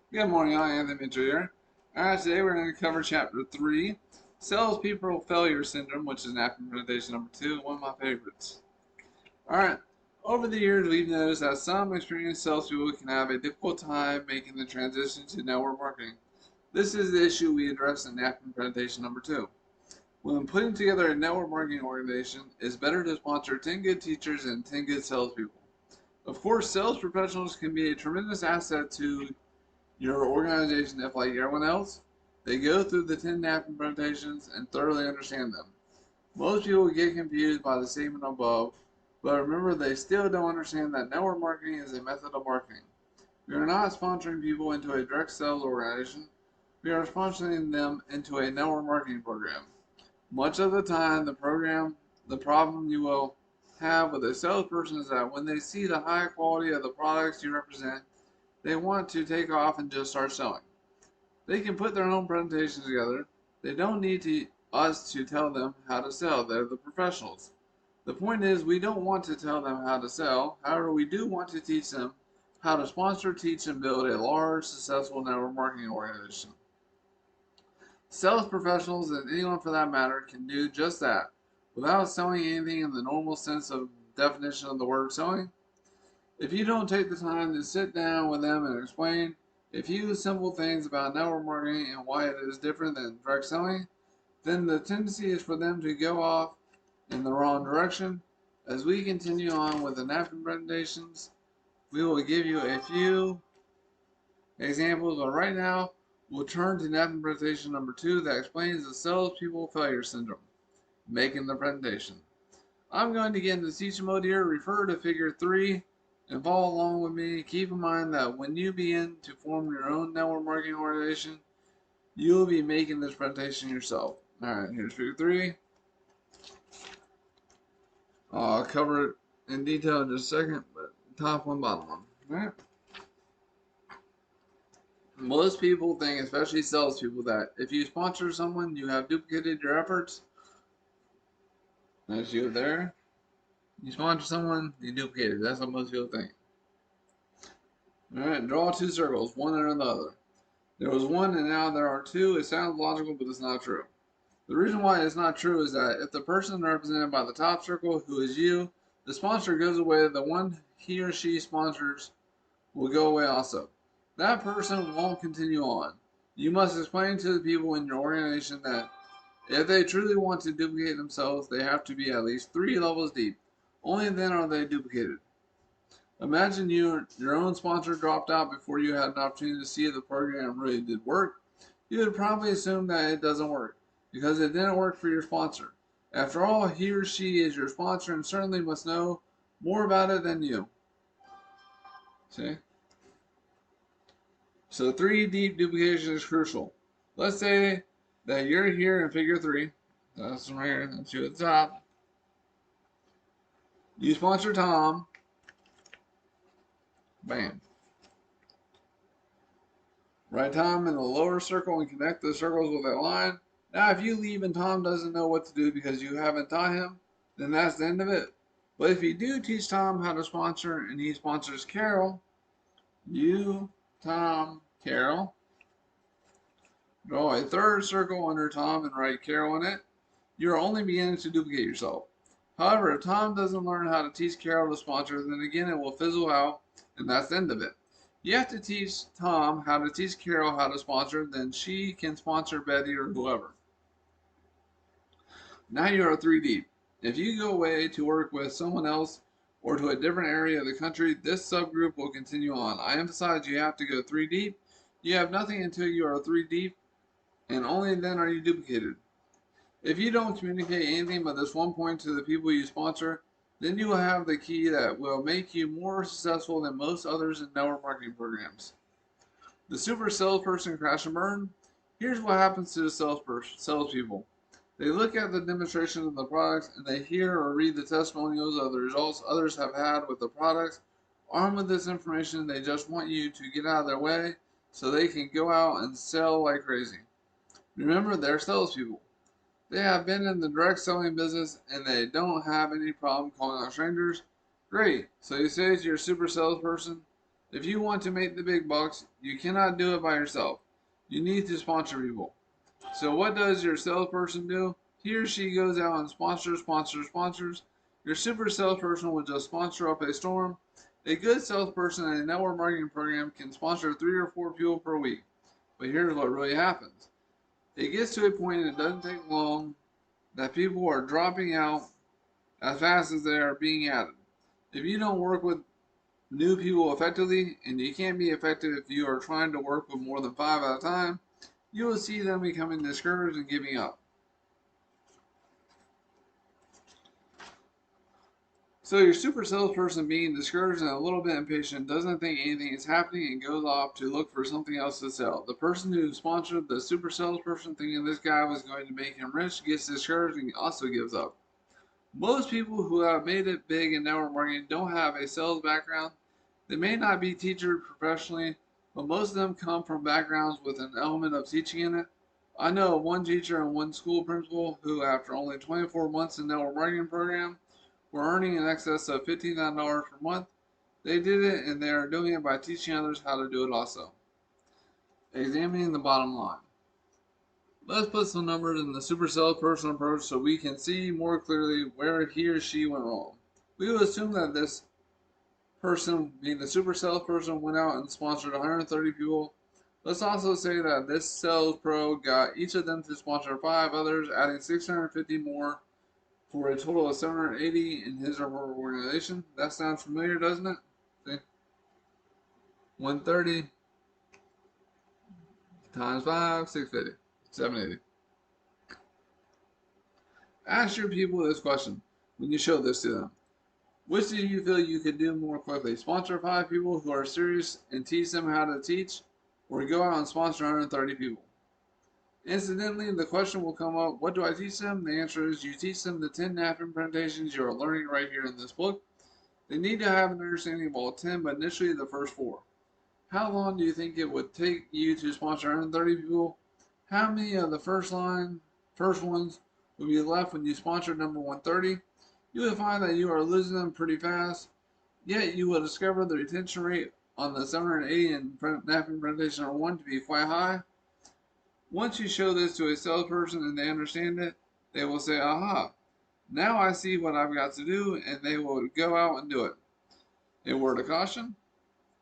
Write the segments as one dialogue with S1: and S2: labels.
S1: Good morning, I am the Mitchell here. Alright, today we're going to cover Chapter 3, Salespeople Failure Syndrome, which is napkin presentation number 2, one of my favorites. Alright, over the years we've noticed that some experienced salespeople can have a difficult time making the transition to network marketing. This is the issue we address in napkin presentation number 2. When putting together a network marketing organization, it's better to sponsor 10 good teachers and 10 good salespeople. Of course, sales professionals can be a tremendous asset to your organization, if like everyone else, they go through the 10 napkin presentations and thoroughly understand them. Most people get confused by the statement above, but remember they still don't understand that network marketing is a method of marketing. We are not sponsoring people into a direct sales organization. We are sponsoring them into a network marketing program. Much of the time, the problem you will have with a salesperson is that when they see the high quality of the products you represent, they want to take off and just start selling. They can put their own presentations together. They don't need us to tell them how to sell. They're the professionals. The point is, we don't want to tell them how to sell. However, we do want to teach them how to sponsor, teach, and build a large, successful network marketing organization. Sales professionals, and anyone for that matter, can do just that without selling anything in the normal sense of definition of the word selling. If you don't take the time to sit down with them and explain a few simple things about network marketing and why it is different than direct selling, then the tendency is for them to go off in the wrong direction. As we continue on with the napkin presentations, we will give you a few examples, but right now we'll turn to napkin presentation number 2 that explains the salespeople failure syndrome, making the presentation. I'm going to get into teaching mode here. Refer to figure 3 and follow along with me. Keep in mind that when you begin to form your own network marketing organization, you'll be making this presentation yourself. Alright, here's figure 3. I'll cover it in detail in just a second, but top one, bottom one. Alright. Most people think, especially salespeople, that if you sponsor someone, you have duplicated your efforts. That's you there. You sponsor someone, you duplicate it. That's what most people think. Alright, draw 2 circles, one under the other. There was one and now there are 2. It sounds logical, but it's not true. The reason why it's not true is that if the person represented by the top circle, who is you, the sponsor goes away, the one he or she sponsors will go away also. That person won't continue on. You must explain to the people in your organization that if they truly want to duplicate themselves, they have to be at least 3 levels deep. Only then are they duplicated. Imagine your own sponsor dropped out before you had an opportunity to see if the program really did work. You would probably assume that it doesn't work because it didn't work for your sponsor. After all, he or she is your sponsor and certainly must know more about it than you. See? So 3 deep duplication is crucial. Let's say that you're here in figure 3. That's right here. That's you at the top. You sponsor Tom. Bam. Write Tom in the lower circle and connect the circles with a line. Now, if you leave and Tom doesn't know what to do because you haven't taught him, then that's the end of it. But if you do teach Tom how to sponsor and he sponsors Carol, you, Tom, Carol, draw a third circle under Tom and write Carol in it. You're only beginning to duplicate yourself. However, if Tom doesn't learn how to teach Carol to sponsor, then again it will fizzle out, and that's the end of it. You have to teach Tom how to teach Carol how to sponsor, then she can sponsor Betty or whoever. Now you are 3 deep. If you go away to work with someone else or to a different area of the country, this subgroup will continue on. I emphasize you have to go 3 deep. You have nothing until you are 3 deep, and only then are you duplicated. If you don't communicate anything but this one point to the people you sponsor, then you will have the key that will make you more successful than most others in network marketing programs. The super salesperson crash and burn. Here's what happens to the salespeople. They look at the demonstration of the products and they hear or read the testimonials of the results others have had with the products. Armed with this information, they just want you to get out of their way so they can go out and sell like crazy. Remember, they're salespeople. They have been in the direct selling business and they don't have any problem calling out strangers. Great. So you say to your super salesperson, If you want to make the big bucks, you cannot do it by yourself. You need to sponsor people. So what does your salesperson do? He or she goes out and sponsors. Your super salesperson will just sponsor up a storm. A good salesperson in a network marketing program can sponsor 3 or 4 people per week. But here's what really happens. It gets to a point, and it doesn't take long, that people are dropping out as fast as they are being added. If you don't work with new people effectively, and you can't be effective if you are trying to work with more than 5 at a time, you will see them becoming discouraged and giving up. So your super salesperson, being discouraged and a little bit impatient, doesn't think anything is happening and goes off to look for something else to sell. The person who sponsored the super salesperson, thinking this guy was going to make him rich, gets discouraged and also gives up. Most people who have made it big in network marketing don't have a sales background. They may not be teachers professionally, but most of them come from backgrounds with an element of teaching in it. I know of one teacher and one school principal who, after only 24 months in network marketing program, were earning in excess of $15,000 per month. They did it, and they are doing it by teaching others how to do it also. Examining the bottom line. Let's put some numbers in the super salesperson approach so we can see more clearly where he or she went wrong. We will assume that this person, being the super salesperson, went out and sponsored 130 people. Let's also say that this sales pro got each of them to sponsor 5 others, adding 650 more for a total of 780 in his or her organization. That sounds familiar, doesn't it? See? 130 times 5, 650, 780. Ask your people this question when you show this to them. Which do you feel you could do more quickly? Sponsor 5 people who are serious and teach them how to teach, or go out and sponsor 130 people? Incidentally, the question will come up, what do I teach them? The answer is you teach them the 10 napkin presentations you are learning right here in this book. They need to have an understanding of all 10, but initially the first 4. How long do you think it would take you to sponsor 130 people? How many of the first ones will be left when you sponsor number 130? You will find that you are losing them pretty fast, yet you will discover the retention rate on the 780 and napkin presentation number 1 to be quite high. Once you show this to a salesperson and they understand it, they will say, aha, now I see what I've got to do, and they will go out and do it. A word of caution,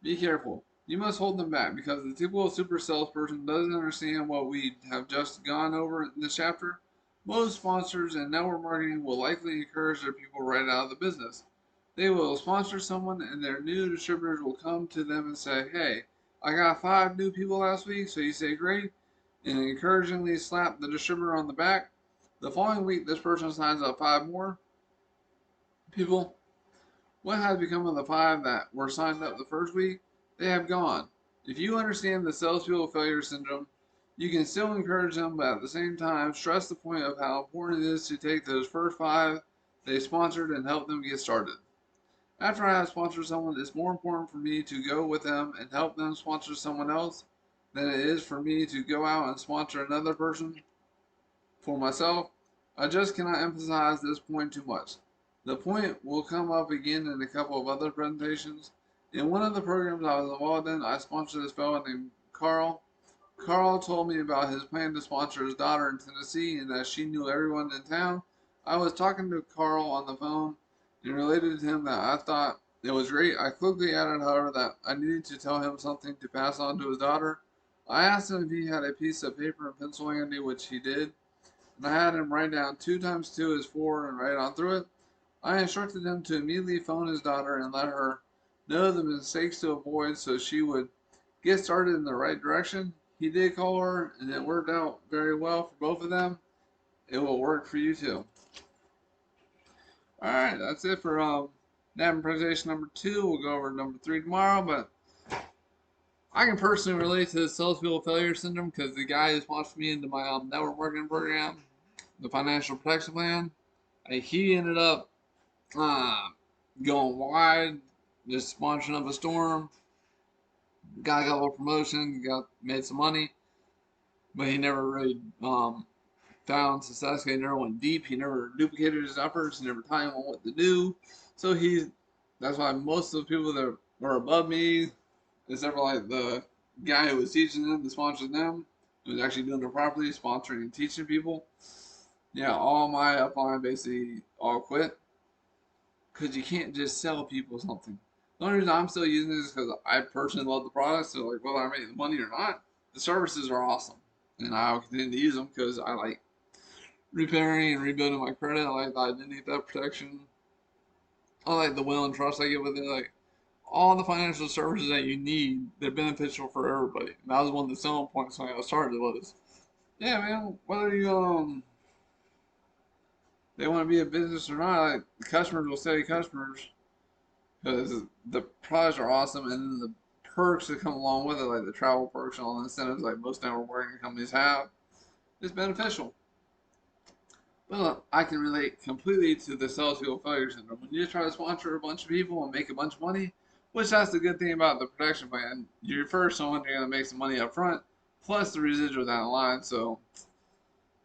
S1: be careful. You must hold them back because the typical super salesperson doesn't understand what we have just gone over in this chapter. Most sponsors in network marketing will likely encourage their people right out of the business. They will sponsor someone and their new distributors will come to them and say, hey, I got 5 new people last week, so you say great, and encouragingly slap the distributor on the back. The following week, this person signs up 5 more people. What has become of the 5 that were signed up the first week? They have gone. If you understand the salespeople failure syndrome, you can still encourage them, but at the same time, stress the point of how important it is to take those first 5 they sponsored and help them get started. After I have sponsored someone, it's more important for me to go with them and help them sponsor someone else than it is for me to go out and sponsor another person for myself. I just cannot emphasize this point too much. The point will come up again in a couple of other presentations. In one of the programs I was involved in, I sponsored this fellow named Carl. Carl told me about his plan to sponsor his daughter in Tennessee and that she knew everyone in town. I was talking to Carl on the phone and related to him that I thought it was great. I quickly added, however, that I needed to tell him something to pass on to his daughter. I asked him if he had a piece of paper and pencil handy, which he did, and I had him write down 2 times 2 is 4 and write on through it. I instructed him to immediately phone his daughter and let her know the mistakes to avoid so she would get started in the right direction. He did call her, and it worked out very well for both of them. It will work for you too. Alright, that's it for napkin presentation number 2. We'll go over number 3 tomorrow, but I can personally relate to the salespeople failure syndrome because the guy who sponsored me into my network marketing program, the financial protection plan, he ended up going wide, just sponsoring up a storm, got a couple of promotions, made some money, but he never really found success. He never went deep. He never duplicated his efforts. He never taught anyone what to do. So that's why most of the people that were above me except for like the guy who was teaching them, the sponsor them, who was actually doing it properly, sponsoring and teaching people. Yeah, all my upline basically all quit because you can't just sell people something. The only reason I'm still using this is because I personally love the products. So like whether I make the money or not, the services are awesome, and I'll continue to use them because I like repairing and rebuilding my credit. I like the identity theft protection. I like the will and trust I get with it. Like all the financial services that you need, they're beneficial for everybody. And that was one of the selling points when I got started was, yeah, man, whether you they want to be a business or not, like, the customers will stay customers because the products are awesome, and then the perks that come along with it, like the travel perks and all the incentives, like most network marketing companies have, is beneficial. Well, I can relate completely to the salespeople failure syndrome. When you try to sponsor a bunch of people and make a bunch of money, which that's the good thing about the protection plan. You refer someone, you're going to make some money up front, plus the residual down the line. So,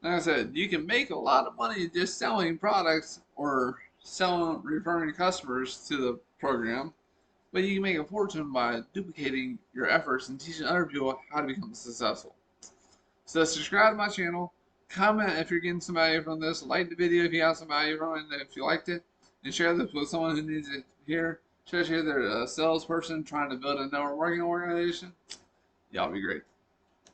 S1: like I said, you can make a lot of money just selling products or selling, referring customers to the program, but you can make a fortune by duplicating your efforts and teaching other people how to become successful. So subscribe to my channel, comment if you're getting some value from this, like the video if you got some value from it, if you liked it, and share this with someone who needs it here, especially if they're a salesperson trying to build a network marketing organization. Y'all be great.